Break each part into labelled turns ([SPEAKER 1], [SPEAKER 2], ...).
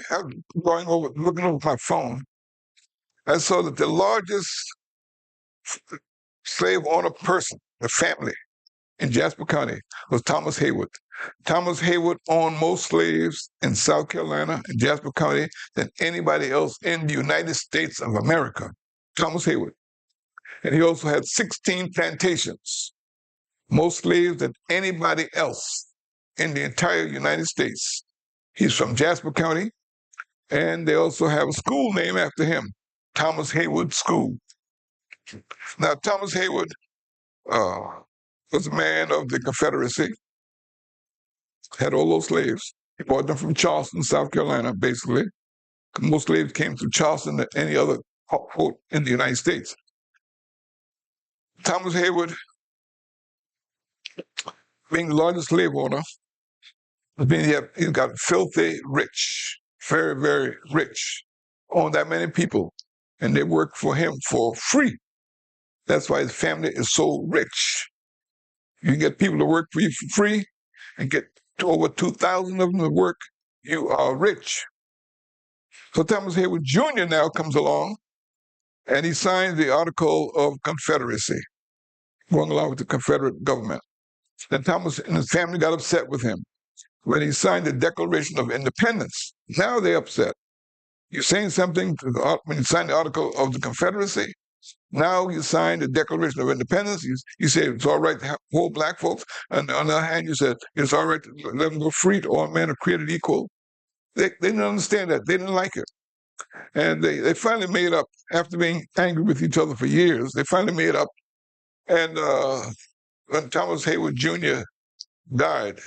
[SPEAKER 1] I was looking over my phone. I saw that the largest slave owner person, the family in Jasper County, was Thomas Haywood. Thomas Haywood owned more slaves in South Carolina and Jasper County than anybody else in the United States of America. Thomas Haywood. And he also had 16 plantations, more slaves than anybody else in the entire United States. He's from Jasper County, and they also have a school named after him, Thomas Haywood School. Now, Thomas Haywood uh, was a man of the Confederacy, had all those slaves. He bought them from Charleston, South Carolina, basically. Most slaves came through Charleston than any other port in the United States. Thomas Haywood, being the largest slave owner, he got filthy rich, very, very rich, owned that many people, and they worked for him for free. That's why his family is so rich. You get people to work for you for free and get over 2,000 of them to work, you are rich. So Thomas Haywood Jr. now comes along, and he signs the Article of Confederacy, going along with the Confederate government. Then Thomas and his family got upset with him when he signed the Declaration of Independence. Now they're upset. You're saying something when you sign the Article of the Confederacy. Now you sign the Declaration of Independence. You say it's all right to hold black folks. And on the other hand, you said it's all right to let them go free. All men are created equal. They didn't understand that. They didn't like it. And they finally made up, after being angry with each other for years, they finally made up. And when Thomas Haywood Jr. died,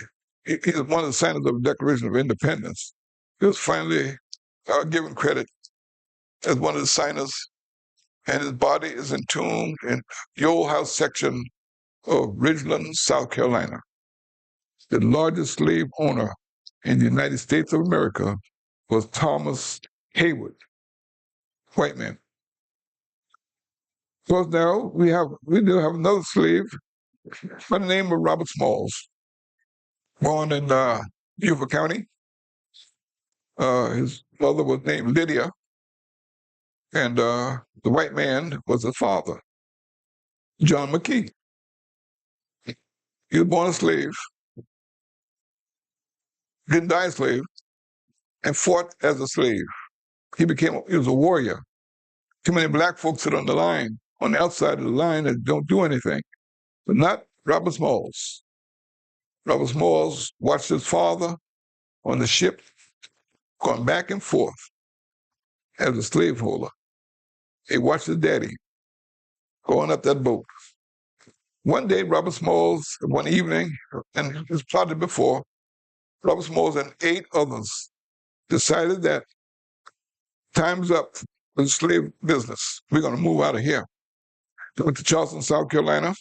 [SPEAKER 1] he was one of the signers of the Declaration of Independence. He was finally given credit as one of the signers, and his body is entombed in the old house section of Ridgeland, South Carolina. The largest slave owner in the United States of America was Thomas Haywood, white man. So now we do have another slave by the name of Robert Smalls, born in Beaufort County. His mother was named Lydia, and the white man was his father, John McKee. He was born a slave, didn't die a slave, and fought as a slave. He was a warrior. Too many black folks sit on the line, on the outside of the line, and don't do anything. But not Robert Smalls. Robert Smalls watched his father on the ship, going back and forth as a slaveholder. He watched his daddy going up that boat. One day, Robert Smalls, one evening, and it was plotted before, Robert Smalls and 8 others decided that time's up for the slave business. We're going to move out of here. They went to Charleston, South Carolina,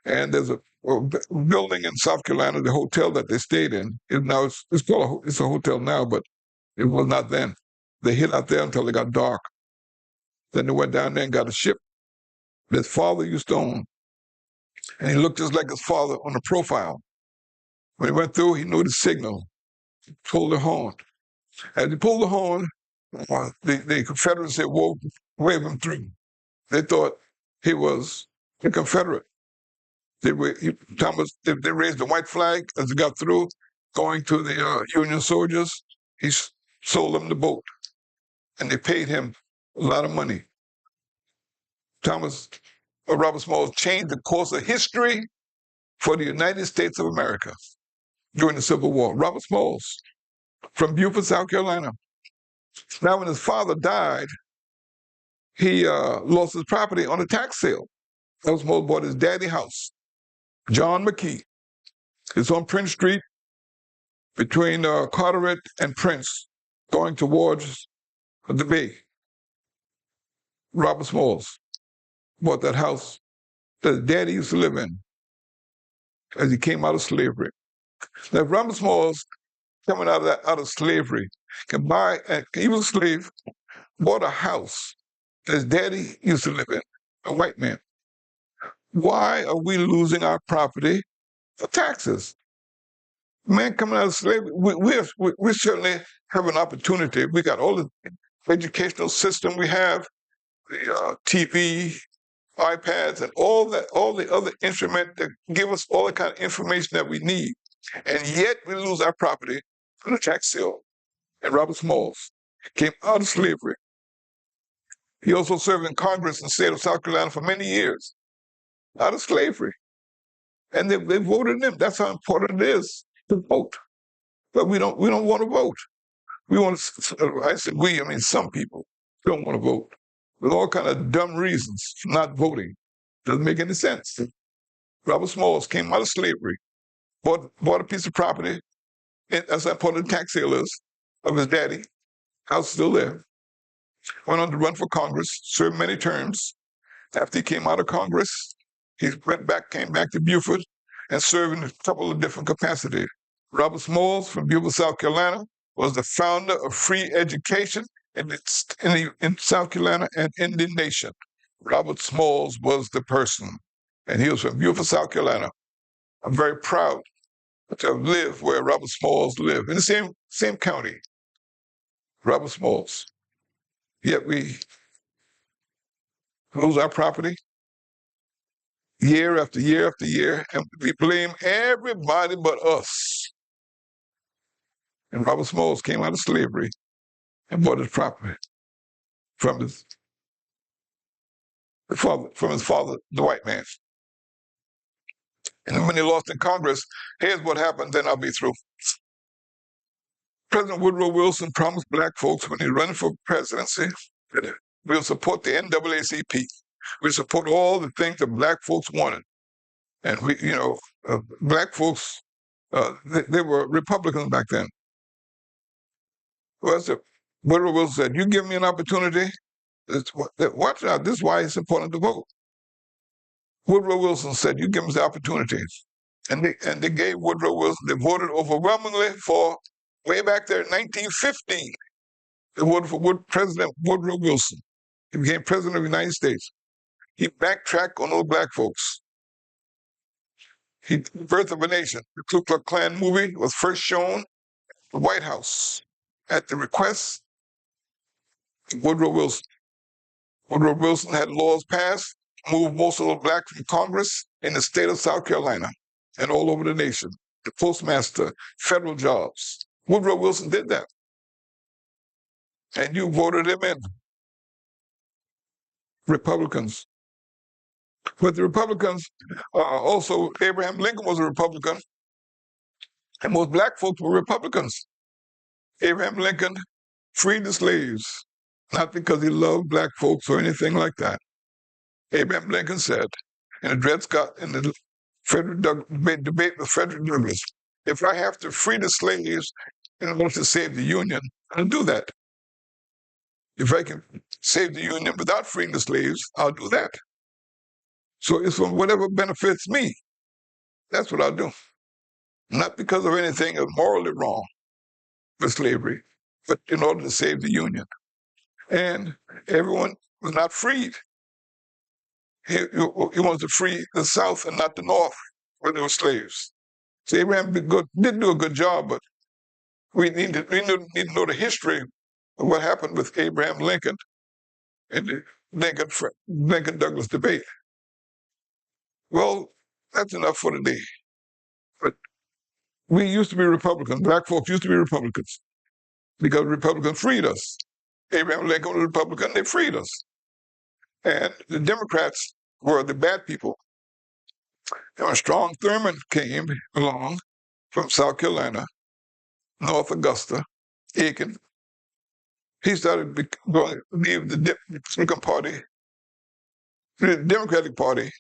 [SPEAKER 1] and there's a building in South Carolina, the hotel that they stayed in. It's a hotel now, but it was not then. They hid out there until it got dark. Then they went down there and got a ship that his father used to own. And he looked just like his father on the profile. When he went through, he knew the signal. He pulled the horn. As he pulled the horn, the Confederates waved him through. They thought he was a Confederate. They raised the white flag as he got through, going to the Union soldiers. He sold them the boat, and they paid him a lot of money. Robert Smalls changed the course of history for the United States of America during the Civil War. Robert Smalls from Beaufort, South Carolina. Now, when his father died, he lost his property on a tax sale. Robert Smalls bought his daddy house, John McKee. It's on Prince Street between Carteret and Prince, going towards the bay. Robert Smalls bought that house that his daddy used to live in as he came out of slavery. Now, if Robert Smalls, coming out of slavery, he was a slave, bought a house that his daddy used to live in, a white man. Why are we losing our property for taxes? Man coming out of slavery, we're certainly have an opportunity. We got all the educational system we have, the TV, iPads, and all the other instruments that give us all the kind of information that we need. And yet we lose our property to the tax sale. And Robert Smalls came out of slavery. He also served in Congress in the state of South Carolina for many years, out of slavery. And they voted him. That's how important it is to vote. But we don't want to vote. We want to, I said we, I mean some people don't want to vote with all kind of dumb reasons for not voting. Doesn't make any sense. Robert Smalls came out of slavery, bought a piece of property, and that's how important the tax sale is, of his daddy. House still there. Went on to run for Congress, served many terms. After he came out of Congress, he came back to Beaufort and served in a couple of different capacities. Robert Smalls from Beaufort, South Carolina, was the founder of free education in South Carolina and in the nation. Robert Smalls was the person, and he was from Beaufort, South Carolina. I'm very proud to have lived where Robert Smalls lived, in the same county. Robert Smalls. Yet we lose our property year after year after year, and we blame everybody but us. And Robert Smalls came out of slavery and bought his property from his father, the white man. And when he lost in Congress, here's what happened, then I'll be through. President Woodrow Wilson promised black folks when he ran for presidency that we'll support the NAACP. We support all the things that black folks wanted. And we, black folks, they were Republicans back then. Well, Woodrow Wilson said, you give me an opportunity, watch out, this is why it's important to vote. Woodrow Wilson said, you give us the opportunities. And they gave Woodrow Wilson, they voted overwhelmingly for, way back there in 1915, they voted for President Woodrow Wilson. He became president of the United States. He backtracked on those black folks. Birth of a Nation, the Ku Klux Klan movie, was first shown at the White House at the request of Woodrow Wilson. Woodrow Wilson had laws passed, moved most of the blacks from Congress in the state of South Carolina and all over the nation. The postmaster, federal jobs. Woodrow Wilson did that. And you voted him in. Republicans. But the Republicans, also Abraham Lincoln was a Republican, and most black folks were Republicans. Abraham Lincoln freed the slaves, not because he loved black folks or anything like that. Abraham Lincoln said in a Dred Scott, in the debate with Frederick Douglass, if I have to free the slaves in order to save the Union, I'll do that. If I can save the Union without freeing the slaves, I'll do that. So it's for whatever benefits me. That's what I'll do. Not because of anything morally wrong with slavery, but in order to save the Union. And everyone was not freed. He wanted to free the South and not the North, where there were slaves. So Abraham did do a good job, but we need to know the history of what happened with Abraham Lincoln in the Lincoln-Douglas debate. Well, that's enough for today. But we used to be Republicans. Black folks used to be Republicans because Republicans freed us. Abraham Lincoln was a Republican, they freed us. And the Democrats were the bad people. And when Strom Thurmond came along from South Carolina, North Augusta, Aiken, he started going to leave the Republican Party, the Democratic Party,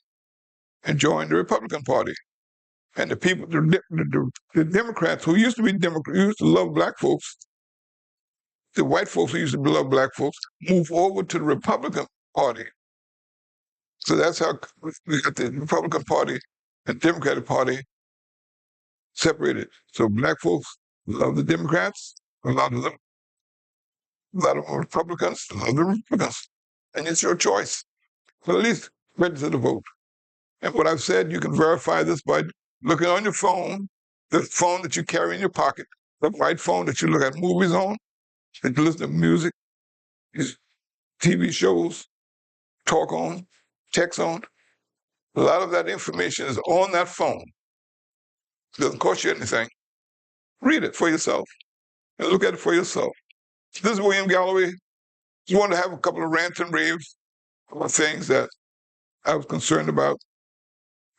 [SPEAKER 1] and joined the Republican Party. And the people, the Democrats who used to be Democrats, used to love black folks, the white folks who used to love black folks, moved over to the Republican Party. So that's how we got the Republican Party and Democratic Party separated. So black folks love the Democrats, a lot of them Republicans love the Republicans. And it's your choice. But at least register to vote. And what I've said, you can verify this by looking on your phone, the phone that you carry in your pocket, the white phone that you look at movies on, that you listen to music, TV shows, talk on, text on. A lot of that information is on that phone. It doesn't cost you anything. Read it for yourself and look at it for yourself. This is William Galloway. Just wanted to have a couple of rants and raves about things that I was concerned about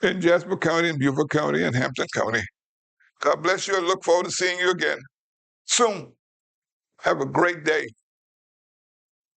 [SPEAKER 1] in Jasper County and Beaufort County and Hampton County. God bless you. I look forward to seeing you again soon. Have a great day.